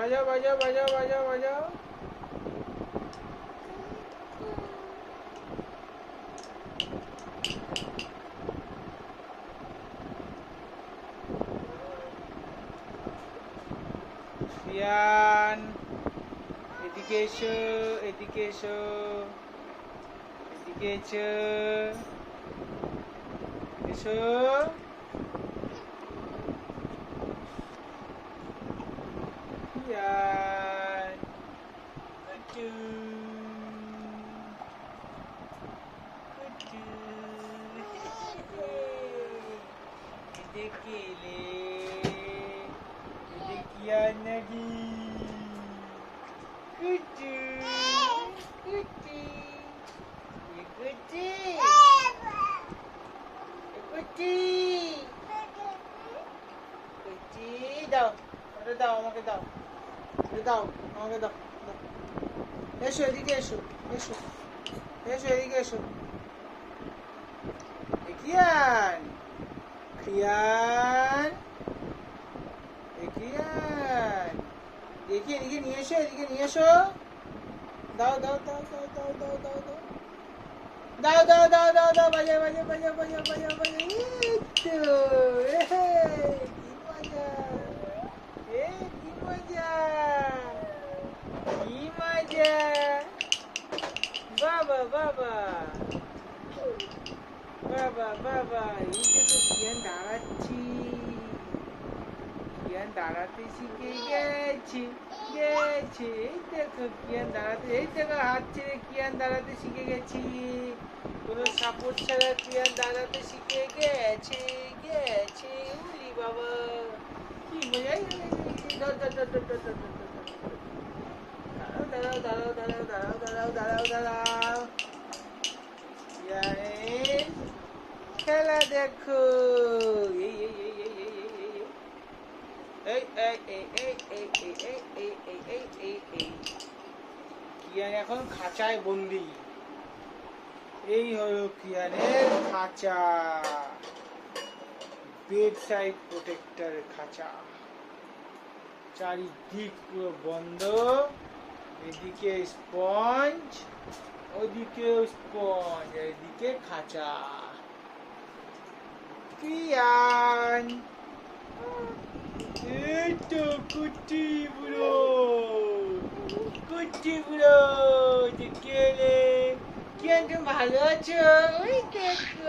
বাজাও বাজাও বাজাও বাজাও বাজাও। কিয়ান এদিকে এসো, এদিকে এসো, এদিকে এসো, এসো। কিয়ান কুটু কুটু এদিকে এলে, এদিকে কিয়ান নাকি কুটু কুটু কুটু কুটু কুটু দাও, ওটা দাও, আমাকে দাও, দাও আমাকে দাও। এসো এদিকে এসো, এসো এসো এদিকে এসো। কিয়ান কিয়ান কিয়ান দেখি এদিকে নিয়ে এসো, এদিকে নিয়ে এসো। দাও দাও দাও দাও দাও দাও দাও দাও দাও দাও দাও দাও দাও বাজা বাজা বাজা বাজা বাজা বাজা। কি মজা, কি মজা, কি মজা। বাবা বাবা বাবা বাবা, এই দেখো কিয়ান দাঁড়াচ্ছি, কিয়ান দাঁড়াতে শিখে গেছে গেছে। এই দেখো কিয়ান দাঁড়াতে, এই দেখো হাত ছেড়ে কিয়ান দাঁড়াতে শিখে গেছি। কোনো সাপোর্ট ছাড়া কিয়ান দাঁড়াতে শিখে গেছে গেছে। উলি বাবা কি মজা। দাঁড়াও দাঁড়াও দাঁড়াও দাঁড়াও দাঁড়াও দাঁড়াও দাঁড়াও। কিয়ানের খেলা দেখো। এই এই এই এই এই এই এই কিয়ান এখন খাঁচায় বন্দি। এই হলো কিয়ানের খাঁচা, বেড সাইড প্রোটেক্টর খাঁচা। চারিদিক পুরো বন্ধ, এদিকে স্পঞ্জ, ওদিকেও স্পঞ্জ, এদিকে খাঁচা। কিয়ান এই তো কুটি বুড়ো, কুটি বুড়ো, কিয়ান তুমি ভালো আছো? ওই দেখো